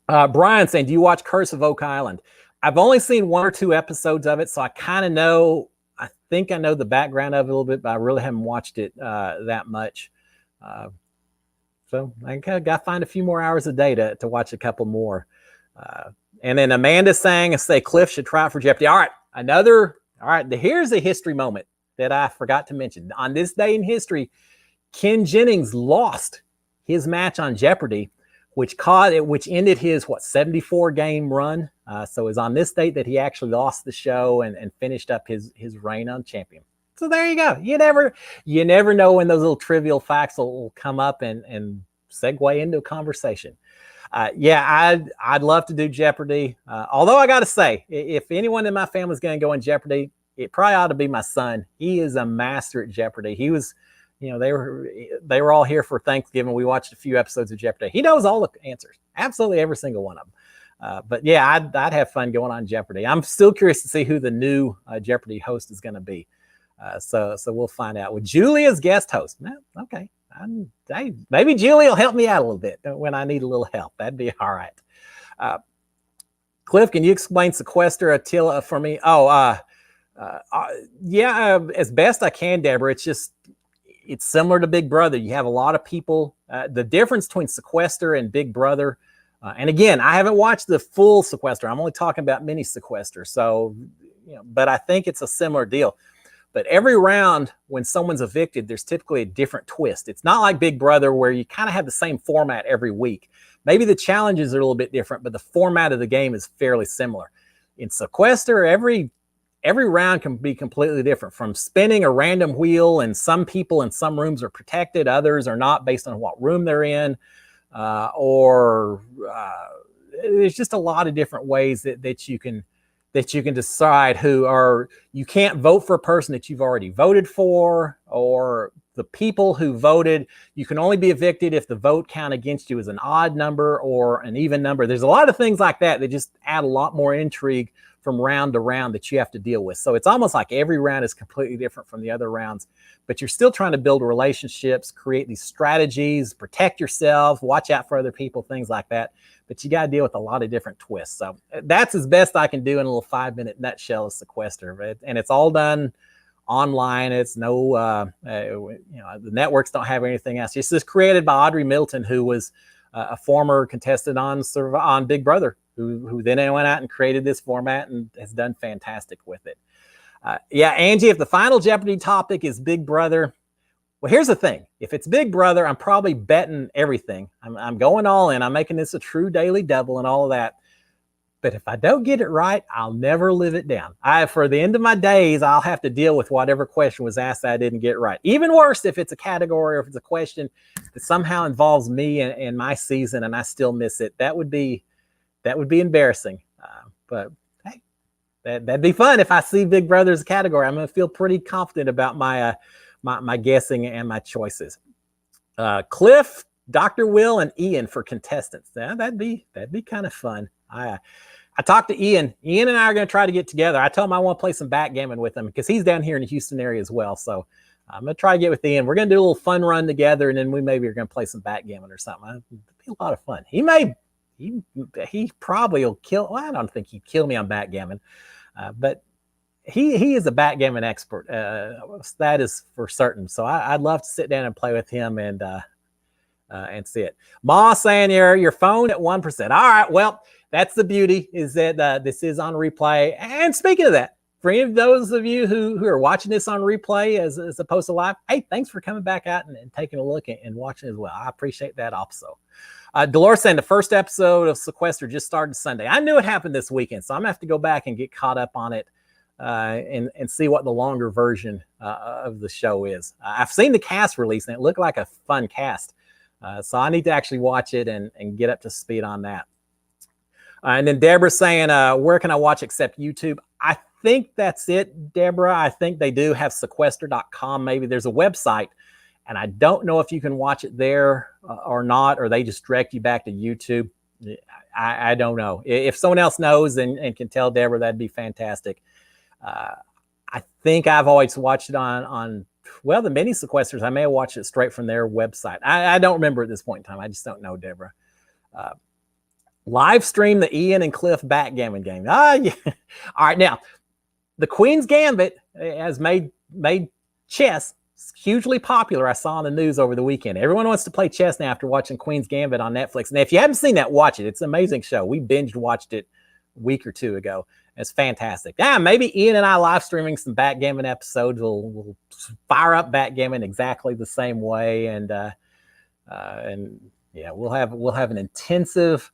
Brian saying, do you watch Curse of Oak Island? I've only seen 1 or 2 episodes of it, so I kind of know, I think I know the background of it a little bit, but I really haven't watched it that much. So I got to find a few more hours a day to watch a couple more. And then Amanda saying, Cliff should try out for Jeopardy. All right, here's a history moment that I forgot to mention. On this day in history, Ken Jennings lost his match on Jeopardy, which ended his 74 game run. So it was on this date that he actually lost the show and finished up his reign on champion. So there you go. You never know when those little trivial facts will come up and segue into a conversation. Yeah, I'd love to do Jeopardy. Although I got to say, if anyone in my family is going to go in Jeopardy, it probably ought to be my son. He is a master at Jeopardy. He was, they were all here for Thanksgiving. We watched a few episodes of Jeopardy. He knows all the answers, absolutely every single one of them. But yeah, I'd have fun going on Jeopardy. I'm still curious to see who the new Jeopardy host is going to be. So we'll find out. With Julie as guest host. Well, okay. Maybe Julie will help me out a little bit when I need a little help. That'd be all right. Cliff, can you explain sequester Attila for me? Yeah, as best I can, Deborah. It's similar to Big Brother. You have a lot of people. The difference between sequester and Big Brother, and again, I haven't watched the full sequester. I'm only talking about mini sequester. So, but I think it's a similar deal. But every round, when someone's evicted, there's typically a different twist. It's not like Big Brother where you kind of have the same format every week. Maybe the challenges are a little bit different, but the format of the game is fairly similar. In sequester, every round can be completely different, from spinning a random wheel, and some people in some rooms are protected, others are not based on what room they're in, or there's just a lot of different ways that you can decide you can't vote for a person that you've already voted for, or the people who voted, you can only be evicted if the vote count against you is an odd number or an even number. There's a lot of things like that just add a lot more intrigue from round to round that you have to deal with. So it's almost like every round is completely different from the other rounds, but you're still trying to build relationships, create these strategies, protect yourself, watch out for other people, things like that. But you got to deal with a lot of different twists. So that's as best I can do in a little 5-minute nutshell of sequester. And it's all done online. It's no, the networks don't have anything else. It's just created by Audrey Milton, who was a former contestant on Big Brother, who then went out and created this format and has done fantastic with it. Yeah, Angie, if the final Jeopardy topic is Big Brother, well, here's the thing. If it's Big Brother, I'm probably betting everything. I'm going all in. I'm making this a true daily double and all of that. But if I don't get it right, I'll never live it down. For the end of my days, I'll have to deal with whatever question was asked that I didn't get right. Even worse, if it's a category or if it's a question that somehow involves me and my season and I still miss it, that would be embarrassing. But hey, that'd be fun. If I see Big Brother's category, I'm going to feel pretty confident about my guessing and my choices. Cliff, Dr. Will, and Ian for contestants. Yeah, that'd be kind of fun. I talked to Ian. Ian and I are going to try to get together. I told him I want to play some backgammon with him because he's down here in the Houston area as well. So I'm going to try to get with Ian. We're going to do a little fun run together, and then we maybe are going to play some backgammon or something. It'd be a lot of fun. He probably will kill. Well, I don't think he'd kill me on backgammon, but he is a backgammon expert. That is for certain. So I'd love to sit down and play with him and see it. Ma saying your phone at 1%. All right, well, that's the beauty, is that this is on replay. And speaking of that, for any of those of you who are watching this on replay as opposed to live, hey, thanks for coming back out and taking a look and watching as well. I appreciate that also. Dolores saying the first episode of Sequester just started Sunday. I knew it happened this weekend, so I'm going to have to go back and get caught up on it and see what the longer version of the show is. I've seen the cast release, and it looked like a fun cast. So I need to actually watch it and get up to speed on that. And then Deborah saying, where can I watch except YouTube? I think that's it, Deborah. I think they do have sequester.com. Maybe there's a website, and I don't know if you can watch it there or not, or they just direct you back to YouTube. I don't know. If someone else knows and can tell Deborah, that'd be fantastic. I think I've always watched it on well, the mini sequesters. I may have watched it straight from their website. I don't remember at this point in time. I just don't know, Deborah. Live stream the Ian and Cliff backgammon game. Yeah. All right, now the Queen's Gambit has made chess hugely popular. I saw on the news over the weekend. Everyone wants to play chess now after watching Queen's Gambit on Netflix. And if you haven't seen that, watch it. It's an amazing show. We binge watched it a week or two ago. It's fantastic. Yeah, maybe Ian and I live streaming some backgammon episodes. We'll fire up backgammon exactly the same way, and yeah, we'll have an intensive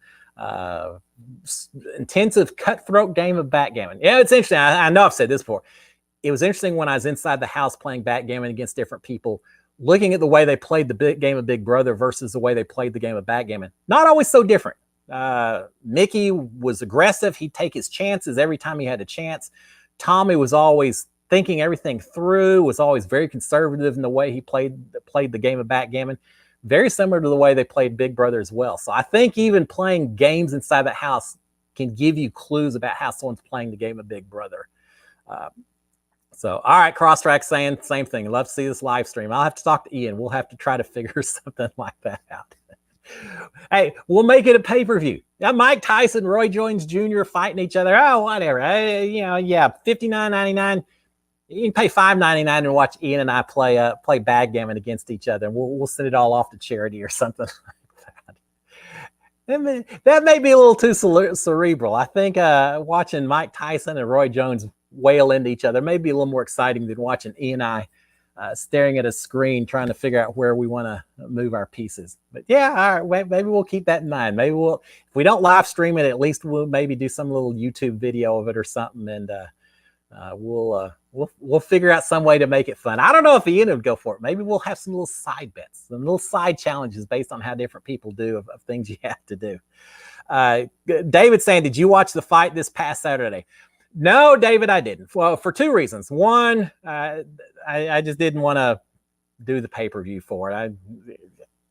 cutthroat game of backgammon. Yeah, it's interesting. I know I've said this before. It was interesting when I was inside the house playing backgammon against different people, looking at the way they played the game of Big Brother versus the way they played the game of backgammon. Not always so different. Mickey was aggressive. He'd take his chances every time he had a chance. Tommy was always thinking everything through, was always very conservative in the way he played the game of backgammon. Very similar to the way they played Big Brother as well. So I think even playing games inside that house can give you clues about how someone's playing the game of Big Brother. So, all right, Crosstrack saying same thing. Love to see this live stream. I'll have to talk to Ian. We'll have to try to figure something like that out. Hey, we'll make it a pay-per-view. Yeah, Mike Tyson, Roy Jones Jr. fighting each other. Oh, whatever. Yeah, $59.99. You can pay $5.99 and watch Ian and I play backgammon against each other. And we'll send it all off to charity or something like that. That may be a little too cerebral. I think watching Mike Tyson and Roy Jones wail into each other may be a little more exciting than watching Ian and I staring at a screen trying to figure out where we want to move our pieces. But yeah, all right, maybe we'll keep that in mind. Maybe if we don't live stream it, at least we'll maybe do some little YouTube video of it or something, and we'll figure out some way to make it fun. I don't know if Ian would go for it. Maybe we'll have some little side bets, some little side challenges based on how different people do of things you have to do. David saying, did you watch the fight this past Saturday? No, David, I didn't. Well, for two reasons. One, I just didn't want to do the pay-per-view for it.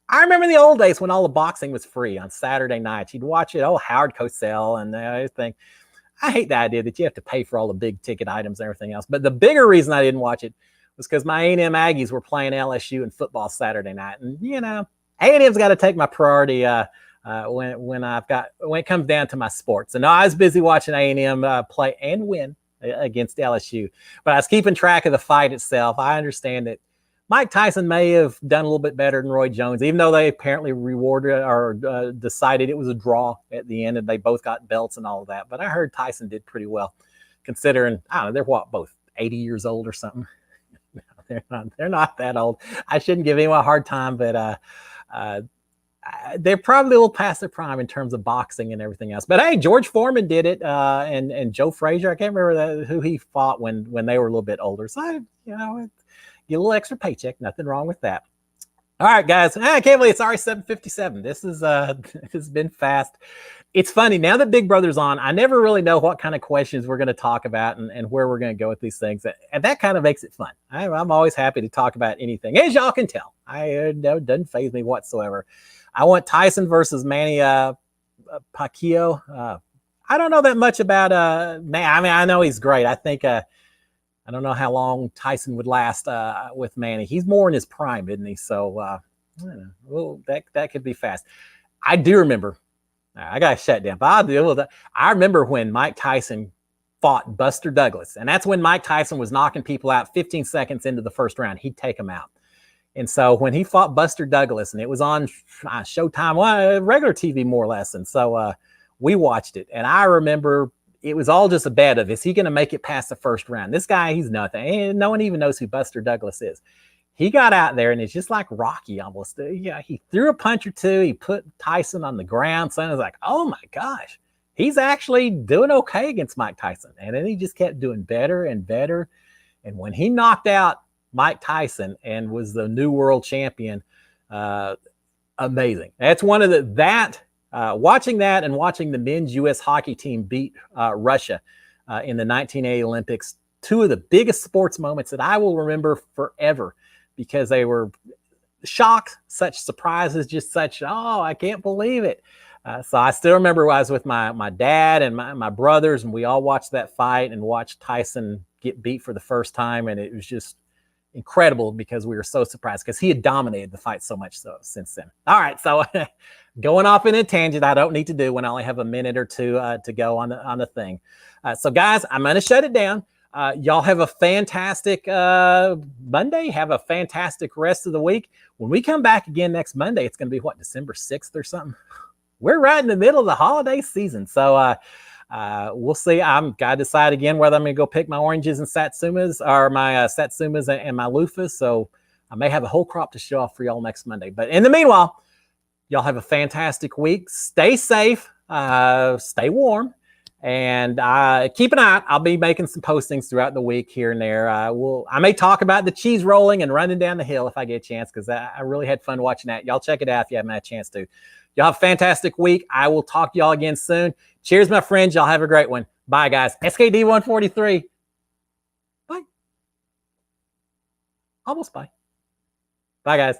I remember the old days when all the boxing was free on Saturday nights. You'd watch it, Howard Cosell and everything. I hate the idea that you have to pay for all the big ticket items and everything else. But the bigger reason I didn't watch it was because my A&M Aggies were playing LSU in football Saturday night. And, A&M's got to take my priority when it comes down to my sports. And I was busy watching A&M play and win against LSU. But I was keeping track of the fight itself. I understand that Mike Tyson may have done a little bit better than Roy Jones, even though they apparently rewarded or decided it was a draw at the end and they both got belts and all of that. But I heard Tyson did pretty well, considering, I don't know, they're both 80 years old or something. No, they're not that old. I shouldn't give anyone a hard time, but they're probably a little past their prime in terms of boxing and everything else. But hey, George Foreman did it, and Joe Frazier. I can't remember who he fought when they were a little bit older. So get a little extra paycheck. Nothing wrong with that. All right, guys. I can't believe it's already 7:57. This is this has been fast. It's funny now that Big Brother's on. I never really know what kind of questions we're going to talk about and where we're going to go with these things, and that kind of makes it fun. I'm always happy to talk about anything, as y'all can tell. It doesn't faze me whatsoever. I want Tyson versus Manny Pacquiao. I don't know that much about man. I mean, I know he's great. I think I don't know how long Tyson would last with Manny. He's more in his prime, isn't he? So I don't know. Well, that could be fast. I do remember. I got to shut down, but I'll deal with it. I remember when Mike Tyson fought Buster Douglas, and that's when Mike Tyson was knocking people out 15 seconds into the first round. He'd take them out. And so when he fought Buster Douglas, and it was on Showtime, regular TV more or less, and so we watched it. And I remember it was all just a bet of, is he going to make it past the first round? This guy, he's nothing. And no one even knows who Buster Douglas is. He got out there, and it's just like Rocky almost. Yeah, he threw a punch or two. He put Tyson on the ground. So I was like, oh, my gosh, he's actually doing okay against Mike Tyson. And then he just kept doing better and better. And when he knocked out Mike Tyson and was the new world champion, amazing. That's one of watching that and watching the men's U.S. hockey team beat Russia in the 1980 Olympics, two of the biggest sports moments that I will remember forever, because they were shocked, such surprises, just such, oh, I can't believe it. So I still remember I was with my dad and my brothers, and we all watched that fight and watched Tyson get beat for the first time. And it was just incredible because we were so surprised, because he had dominated the fight so much so since then. All right, so going off in a tangent I don't need to do when I only have a minute or two to go on the thing. So guys, I'm going to shut it down. Y'all have a fantastic Monday. Have a fantastic rest of the week. When we come back again next Monday, it's going to be what, December 6th or something? We're right in the middle of the holiday season. So we'll see. I'm got to decide again whether I'm going to go pick my oranges and satsumas, or my satsumas and my loofahs. So I may have a whole crop to show off for y'all next Monday. But in the meanwhile, y'all have a fantastic week. Stay safe, stay warm, and keep an eye out. I'll be making some postings throughout the week here and there. I may talk about the cheese rolling and running down the hill if I get a chance, because I really had fun watching that. Y'all check it out if you haven't had a chance to. Y'all have a fantastic week. I will talk to y'all again soon. Cheers, my friends. Y'all have a great one. Bye, guys. SKD 143. Bye. Almost bye. Bye, guys.